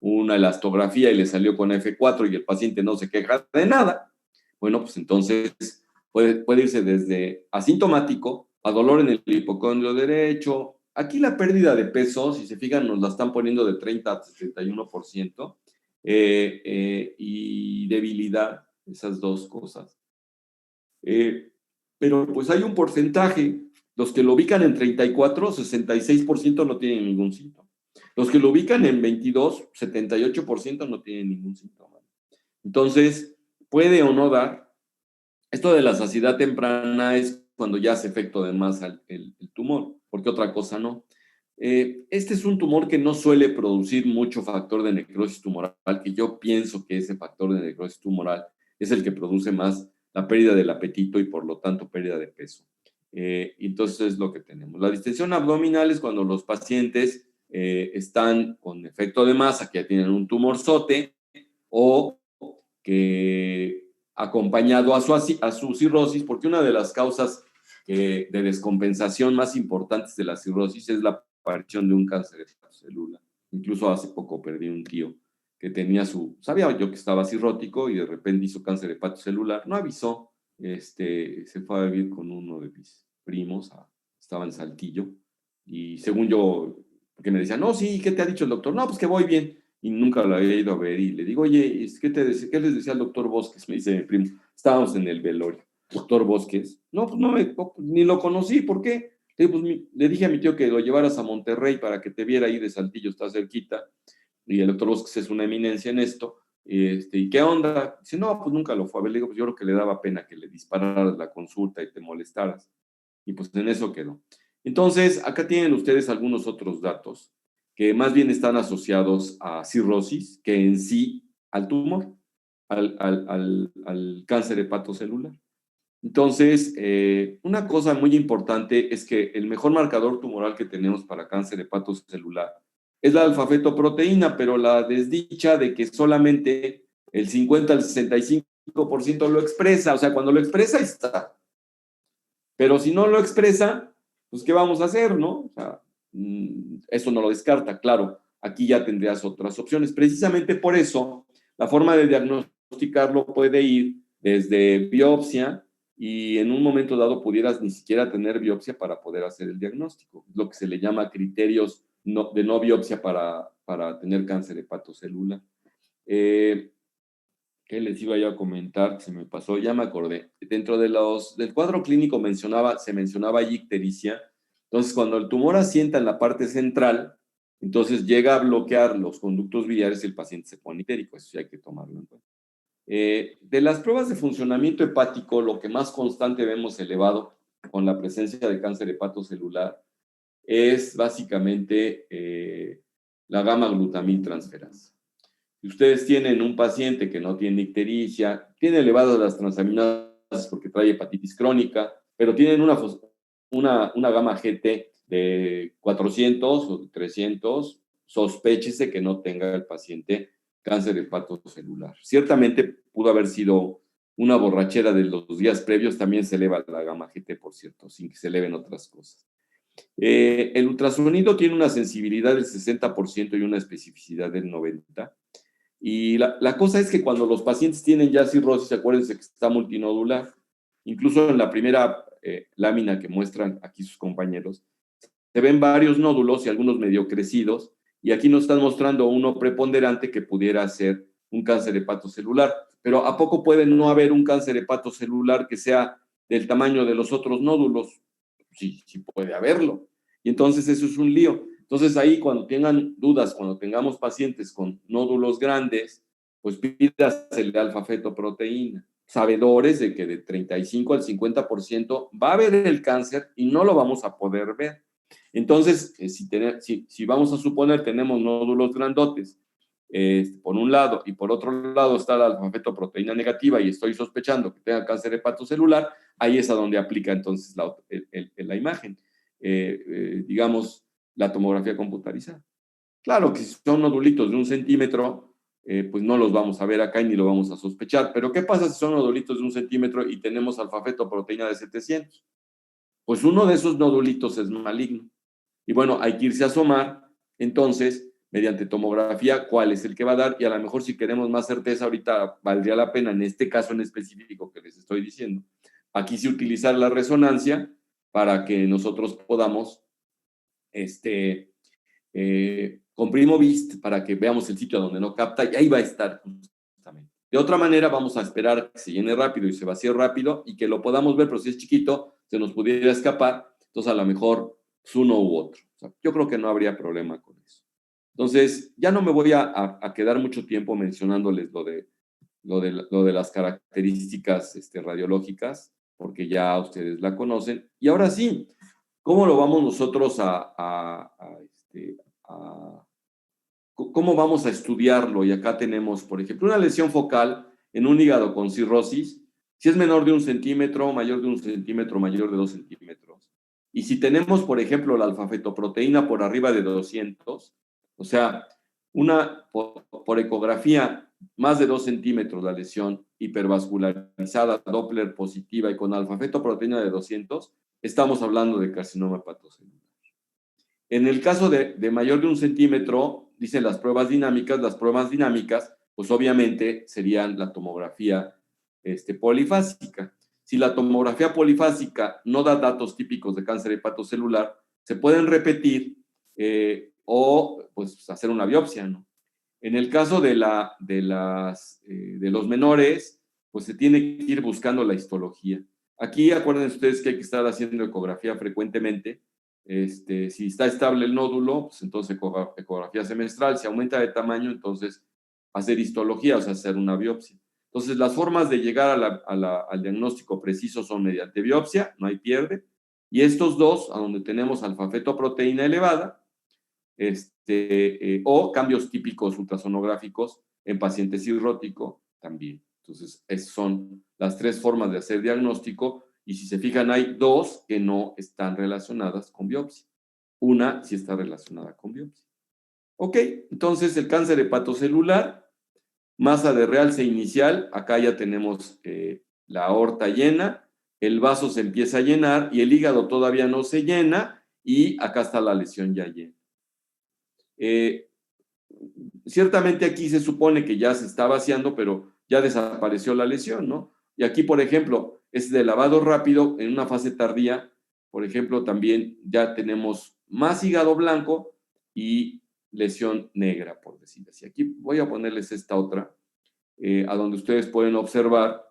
una elastografía y les salió con F4 y el paciente no se queja de nada. Bueno, pues entonces puede irse desde asintomático a dolor en el hipocondrio derecho. Aquí la pérdida de peso, si se fijan, nos la están poniendo de 30 a 71%, y debilidad, esas dos cosas. Pero pues hay un porcentaje, los que lo ubican en 34, 66% no tienen ningún síntoma. Los que lo ubican en 22, 78% no tienen ningún síntoma. Entonces, puede o no dar. Esto de la saciedad temprana es cuando ya hace efecto de más el tumor, porque otra cosa no. Este es un tumor que no suele producir mucho factor de necrosis tumoral, que yo pienso que ese factor de necrosis tumoral es el que produce más la pérdida del apetito y por lo tanto pérdida de peso. Entonces es lo que tenemos. La distensión abdominal es cuando los pacientes están con efecto de masa, que ya tienen un tumorzote, o que acompañado a su cirrosis, porque una de las causas de descompensación más importantes de la cirrosis es la aparición de un cáncer hepatocelular. Incluso hace poco perdí un tío que tenía sabía yo que estaba cirrótico y de repente hizo cáncer hepatocelular, no avisó, se fue a vivir con uno de mis primos, estaba en Saltillo, y según yo, porque me decía, no, sí, ¿qué te ha dicho el doctor? No, pues que voy bien, y nunca lo había ido a ver, y le digo, oye, ¿qué les decía el doctor Bosques? Me dice mi primo, estábamos en el velorio. Doctor Bosques, no, pues ni lo conocí, ¿por qué? Sí, pues le dije a mi tío que lo llevaras a Monterrey para que te viera ahí de Saltillo, está cerquita, y el doctor Bosques es una eminencia en esto. ¿Y qué onda? Dice, no, pues nunca lo fue a ver. Le digo, pues yo creo que le daba pena que le dispararas la consulta y te molestaras. Y pues en eso quedó. Entonces, acá tienen ustedes algunos otros datos que más bien están asociados a cirrosis que en sí al tumor, al cáncer hepatocelular. Entonces, una cosa muy importante es que el mejor marcador tumoral que tenemos para cáncer hepatocelular es la alfa-fetoproteína, pero la desdicha de que solamente el 50 al 65% lo expresa, o sea, cuando lo expresa está. Pero si no lo expresa, pues ¿qué vamos a hacer, no? O sea, eso no lo descarta, claro. Aquí ya tendrías otras opciones. Precisamente por eso, la forma de diagnosticarlo puede ir desde biopsia y en un momento dado pudieras ni siquiera tener biopsia para poder hacer el diagnóstico. Lo que se le llama criterios de no biopsia para tener cáncer hepatocelular. ¿Qué les iba yo a comentar? Se me pasó, ya me acordé. Dentro del cuadro clínico se mencionaba ictericia. Entonces, cuando el tumor asienta en la parte central, entonces llega a bloquear los conductos biliares y el paciente se pone ictérico. Eso sí hay que tomarlo en cuenta. De las pruebas de funcionamiento hepático, lo que más constante vemos elevado con la presencia de cáncer hepatocelular es básicamente la gamma-glutamiltransferasa. Si ustedes tienen un paciente que no tiene ictericia, tiene elevadas las transaminasas porque trae hepatitis crónica, pero tienen una gamma GT de 400 o 300, sospéchese que no tenga el paciente cáncer hepatocelular. Ciertamente pudo haber sido una borrachera de los días previos, también se eleva la gamma GT, por cierto, sin que se eleven otras cosas. El ultrasonido tiene una sensibilidad del 60% y una especificidad del 90%. Y la cosa es que cuando los pacientes tienen ya cirrosis, acuérdense que está multinodular, incluso en la primera lámina que muestran aquí sus compañeros, se ven varios nódulos y algunos medio crecidos, y aquí nos están mostrando uno preponderante que pudiera ser un cáncer hepatocelular. Pero ¿a poco puede no haber un cáncer hepatocelular que sea del tamaño de los otros nódulos? Sí, sí puede haberlo. Y entonces eso es un lío. Entonces ahí cuando tengan dudas, cuando tengamos pacientes con nódulos grandes, pues pídasele alfa-fetoproteína, sabedores de que de 35 al 50% va a haber el cáncer y no lo vamos a poder ver. Entonces, si vamos a suponer tenemos nódulos grandotes, por un lado, y por otro lado está la alfa-fetoproteína negativa y estoy sospechando que tenga cáncer hepatocelular, ahí es a donde aplica entonces la imagen, digamos, la tomografía computarizada. Claro que si son nodulitos de 1 centímetro, pues no los vamos a ver acá y ni lo vamos a sospechar. Pero ¿qué pasa si son nodulitos de 1 centímetro y tenemos alfa-fetoproteína de 700? Pues uno de esos nodulitos es maligno. Y bueno, hay que irse a asomar, entonces, mediante tomografía, cuál es el que va a dar, y a lo mejor si queremos más certeza, ahorita valdría la pena, en este caso en específico que les estoy diciendo, aquí sí utilizar la resonancia para que nosotros podamos, con PrimoVist, para que veamos el sitio donde no capta, y ahí va a estar justamente. De otra manera, vamos a esperar que se llene rápido y se vacíe rápido, y que lo podamos ver, pero si es chiquito, se nos pudiera escapar, entonces a lo mejor es uno u otro. O sea, yo creo que no habría problema con eso. Entonces, ya no me voy a quedar mucho tiempo mencionándoles lo de las características radiológicas, porque ya ustedes la conocen. Y ahora sí, ¿cómo lo vamos nosotros cómo vamos a estudiarlo? Y acá tenemos, por ejemplo, una lesión focal en un hígado con cirrosis, si es menor de 1 centímetro, mayor de 1 centímetro, mayor de 2 centímetros. Y si tenemos, por ejemplo, la alfa-fetoproteína por arriba de 200, o sea, por ecografía, más de 2 centímetros la lesión hipervascularizada, Doppler positiva y con alfa-fetoproteína de 200, estamos hablando de carcinoma hepatocelular. En el caso de mayor de 1 centímetro, dicen las pruebas dinámicas, pues obviamente serían la tomografía polifásica. Si la tomografía polifásica no da datos típicos de cáncer hepatocelular, se pueden repetir o pues hacer una biopsia, ¿no? En el caso de los menores, pues se tiene que ir buscando la histología. Aquí acuérdense ustedes que hay que estar haciendo ecografía frecuentemente. Si está estable el nódulo, pues entonces ecografía semestral. Si aumenta de tamaño, entonces hacer histología, o sea, hacer una biopsia. Entonces, las formas de llegar al diagnóstico preciso son mediante biopsia, no hay pierde. Y estos dos, a donde tenemos alfa-fetoproteína elevada, o cambios típicos ultrasonográficos en paciente cirrótico también. Entonces, esas son las tres formas de hacer diagnóstico. Y si se fijan, hay dos que no están relacionadas con biopsia. Una sí está relacionada con biopsia. Ok, entonces el cáncer hepatocelular, masa de realce inicial, acá ya tenemos la aorta llena, el vaso se empieza a llenar y el hígado todavía no se llena y acá está la lesión ya llena. Ciertamente aquí se supone que ya se está vaciando, pero ya desapareció la lesión, ¿no? Y aquí, por ejemplo, es de lavado rápido en una fase tardía, por ejemplo, también ya tenemos más hígado blanco y lesión negra, por decir así. Aquí voy a ponerles esta otra, a donde ustedes pueden observar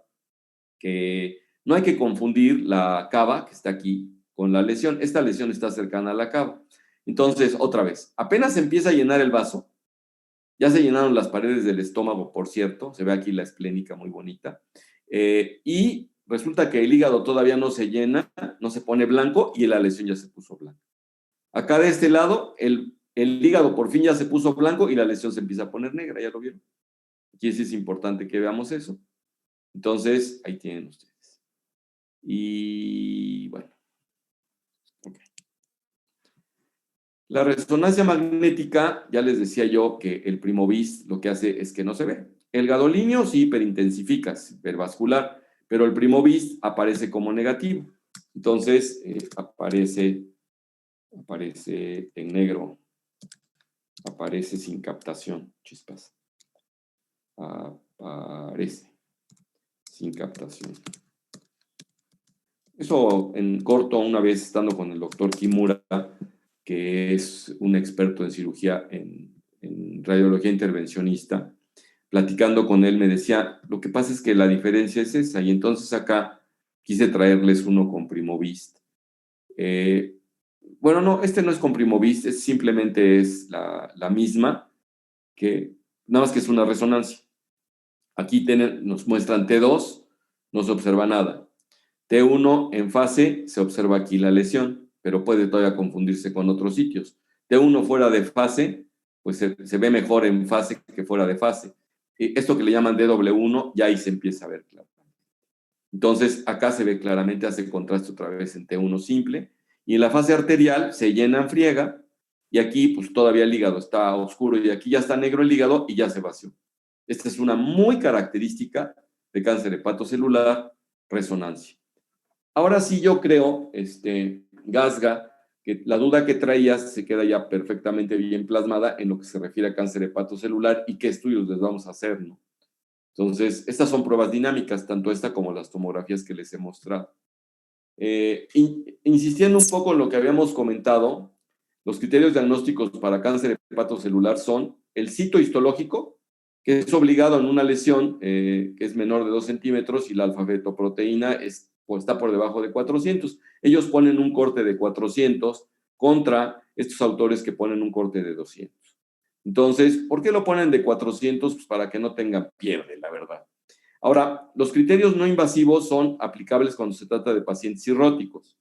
que no hay que confundir la cava que está aquí con la lesión. Esta lesión está cercana a la cava. Entonces, otra vez, apenas empieza a llenar el vaso, ya se llenaron las paredes del estómago, por cierto, se ve aquí la esplénica muy bonita, y resulta que el hígado todavía no se llena, no se pone blanco y la lesión ya se puso blanca. Acá de este lado, el hígado por fin ya se puso blanco y la lesión se empieza a poner negra, ¿ya lo vieron? Aquí sí es importante que veamos eso. Entonces, ahí tienen ustedes. Y bueno. Okay. La resonancia magnética, ya les decía yo que el Primovis lo que hace es que no se ve. El gadolinio sí hiperintensifica, es hipervascular, pero el Primovis aparece como negativo. Entonces, aparece en negro, aparece sin captación, chispas. Aparece sin captación. Eso en corto, una vez estando con el doctor Kimura, que es un experto en cirugía, en radiología intervencionista, platicando con él me decía, lo que pasa es que la diferencia es esa, y entonces acá quise traerles uno con Primovist. Bueno, no, este no es con Primovist, simplemente es la misma, que nada más que es una resonancia. Aquí nos muestran T2, no se observa nada. T1 en fase, se observa aquí la lesión, pero puede todavía confundirse con otros sitios. T1 fuera de fase, pues se ve mejor en fase que fuera de fase. Esto que le llaman DW1, ya ahí se empieza a ver claro. Entonces, acá se ve claramente, hace contraste otra vez en T1 simple, y en la fase arterial se llena en friega, y aquí pues todavía el hígado está oscuro, y aquí ya está negro el hígado y ya se vació. Esta es una muy característica de cáncer hepatocelular, resonancia. Ahora sí yo creo, Gasga, que la duda que traías se queda ya perfectamente bien plasmada en lo que se refiere a cáncer hepatocelular y qué estudios les vamos a hacer, ¿no? Entonces, estas son pruebas dinámicas, tanto esta como las tomografías que les he mostrado. Insistiendo un poco en lo que habíamos comentado, los criterios diagnósticos para cáncer hepatocelular son el cito histológico, que es obligado en una lesión que es menor de 2 centímetros y la alfa-fetoproteína está por debajo de 400. Ellos ponen un corte de 400 contra estos autores que ponen un corte de 200. Entonces, ¿por qué lo ponen de 400? Pues para que no tengan pierde, la verdad. Ahora, los criterios no invasivos son aplicables cuando se trata de pacientes cirróticos,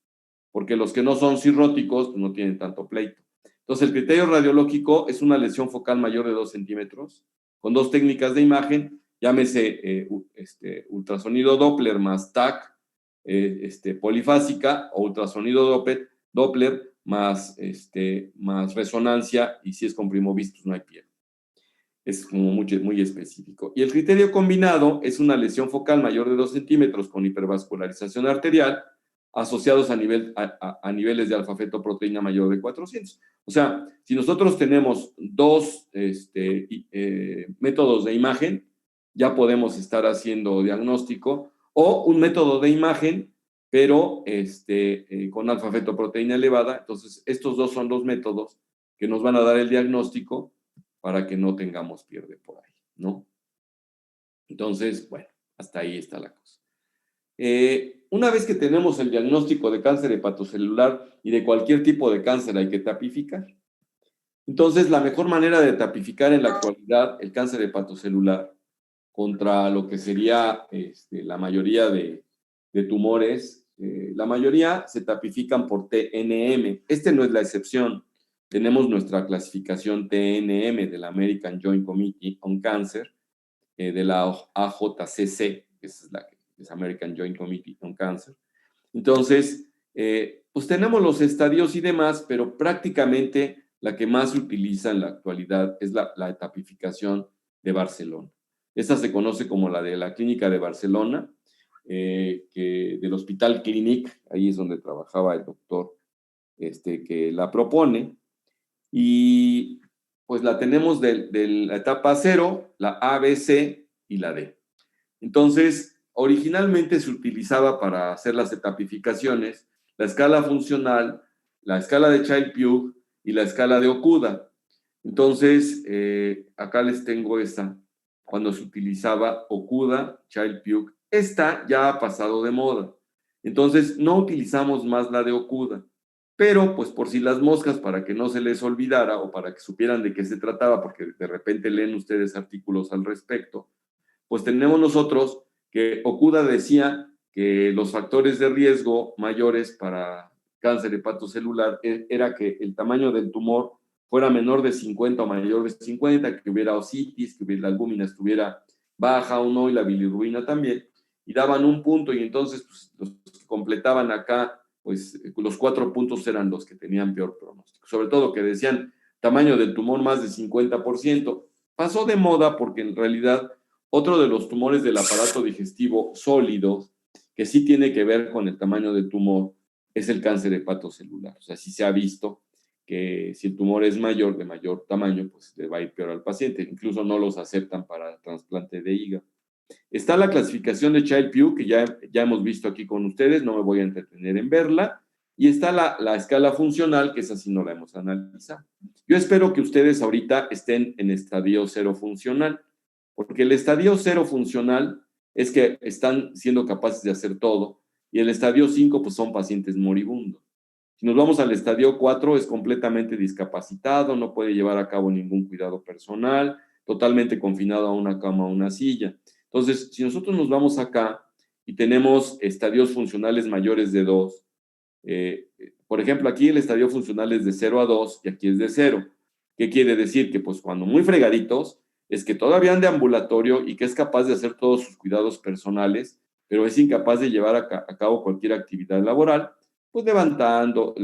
porque los que no son cirróticos pues no tienen tanto pleito. Entonces, el criterio radiológico es una lesión focal mayor de 2 centímetros, con dos técnicas de imagen, llámese ultrasonido Doppler más TAC, polifásica, o ultrasonido Doppler más resonancia, y si es con Primovis, pues no hay pierde. Es como muy específico. Y el criterio combinado es una lesión focal mayor de 2 centímetros con hipervascularización arterial asociados a niveles de alfa-fetoproteína mayor de 400. O sea, si nosotros tenemos dos métodos de imagen, ya podemos estar haciendo diagnóstico, o un método de imagen, pero con alfa-fetoproteína elevada. Entonces, estos dos son los métodos que nos van a dar el diagnóstico para que no tengamos pierde por ahí, ¿no? Entonces, bueno, hasta ahí está la cosa. una vez que tenemos el diagnóstico de cáncer hepatocelular y de cualquier tipo de cáncer hay que tapificar. Entonces, la mejor manera de tapificar en la actualidad el cáncer hepatocelular contra lo que sería la mayoría de tumores, la mayoría se tapifican por TNM. Este no es la excepción. Tenemos nuestra clasificación TNM de la American Joint Committee on Cancer, de la AJCC, que es la que es American Joint Committee on Cancer. Entonces, pues tenemos los estadios y demás, pero prácticamente la que más se utiliza en la actualidad es la tapificación de Barcelona. Esta se conoce como la de la Clínica de Barcelona, que del Hospital Clínic, ahí es donde trabajaba el doctor que la propone, y pues la tenemos de la etapa 0, la A, B, C y la D. Entonces, originalmente se utilizaba para hacer las etapificaciones la escala funcional, la escala de Child-Pugh y la escala de Okuda. Entonces, acá les tengo esta, cuando se utilizaba Okuda, Child-Pugh. Esta ya ha pasado de moda. Entonces, no utilizamos más la de Okuda. Pero, pues por si las moscas, para que no se les olvidara o para que supieran de qué se trataba, porque de repente leen ustedes artículos al respecto, pues tenemos nosotros que Okuda decía que los factores de riesgo mayores para cáncer hepatocelular era que el tamaño del tumor fuera menor de 50 o mayor de 50, que hubiera ositis, que la albúmina estuviera baja o no, y la bilirrubina también, y daban un punto, y entonces pues, los que completaban acá, pues los 4 puntos eran los que tenían peor pronóstico. Sobre todo que decían tamaño del tumor más de 50%. Pasó de moda porque en realidad otro de los tumores del aparato digestivo sólidos, que sí tiene que ver con el tamaño del tumor, es el cáncer hepatocelular. O sea, sí se ha visto que si el tumor es mayor, de mayor tamaño, pues le va a ir peor al paciente. Incluso no los aceptan para trasplante de hígado. Está la clasificación de Child-Pugh, que ya hemos visto aquí con ustedes, no me voy a entretener en verla. Y está la escala funcional, que esa sí no la hemos analizado. Yo espero que ustedes ahorita estén en estadio 0 funcional, porque el estadio 0 funcional es que están siendo capaces de hacer todo, y el estadio 5 pues son pacientes moribundos. Si nos vamos al estadio 4, es completamente discapacitado, no puede llevar a cabo ningún cuidado personal, totalmente confinado a una cama o una silla. Entonces, si nosotros nos vamos acá y tenemos estadios funcionales mayores de 2, por ejemplo, aquí el estadio funcional es de 0 a 2 y aquí es de 0. ¿Qué quiere decir? Que pues cuando muy fregaditos, es que todavía anda ambulatorio y que es capaz de hacer todos sus cuidados personales, pero es incapaz de llevar a cabo cualquier actividad laboral, pues levantado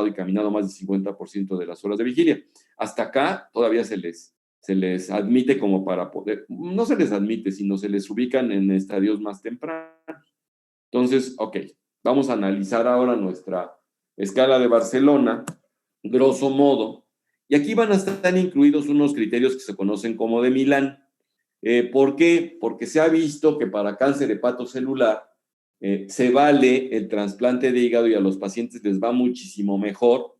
y caminando más del 50% de las horas de vigilia. Hasta acá todavía se les admite como para poder, no se les admite, sino se les ubican en estadios más tempranos. Entonces, ok, vamos a analizar ahora nuestra escala de Barcelona, grosso modo, y aquí van a estar incluidos unos criterios que se conocen como de Milán. ¿Por qué? Porque se ha visto que para cáncer hepatocelular se vale el trasplante de hígado y a los pacientes les va muchísimo mejor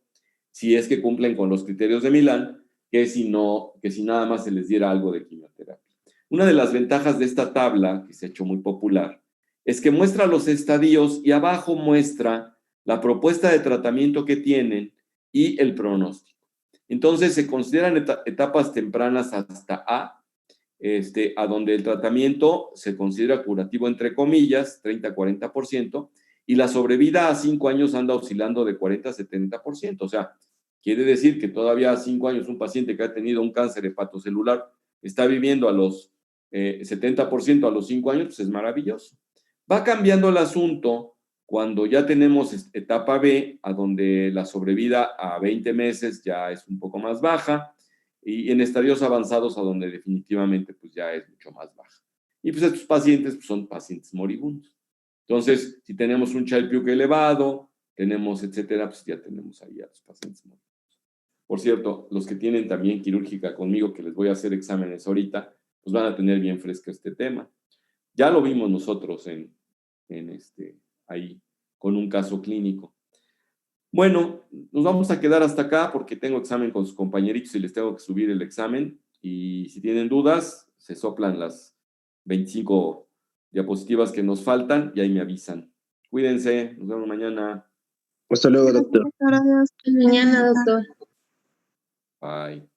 si es que cumplen con los criterios de Milán que si nada más se les diera algo de quimioterapia. Una de las ventajas de esta tabla, que se ha hecho muy popular, es que muestra los estadios y abajo muestra la propuesta de tratamiento que tienen y el pronóstico. Entonces se consideran etapas tempranas hasta a donde el tratamiento se considera curativo entre comillas, 30-40%, y la sobrevida a 5 años anda oscilando de 40-70%. O sea, quiere decir que todavía a 5 años un paciente que ha tenido un cáncer hepatocelular está viviendo a los 70% a los 5 años, pues es maravilloso. Va cambiando el asunto cuando ya tenemos etapa B, a donde la sobrevida a 20 meses ya es un poco más baja, y en estadios avanzados a donde definitivamente pues ya es mucho más baja. Y pues estos pacientes pues, son pacientes moribundos. Entonces, si tenemos un Child-Pugh elevado, tenemos etcétera, pues ya tenemos ahí a los pacientes moribundos. Por cierto, los que tienen también quirúrgica conmigo, que les voy a hacer exámenes ahorita, pues van a tener bien fresco este tema. Ya lo vimos nosotros ahí con un caso clínico. Bueno, nos vamos a quedar hasta acá porque tengo examen con sus compañeritos y les tengo que subir el examen. Y si tienen dudas, se soplan las 25 diapositivas que nos faltan y ahí me avisan. Cuídense, nos vemos mañana. Hasta luego, doctor. Hasta mañana, doctor. Bye.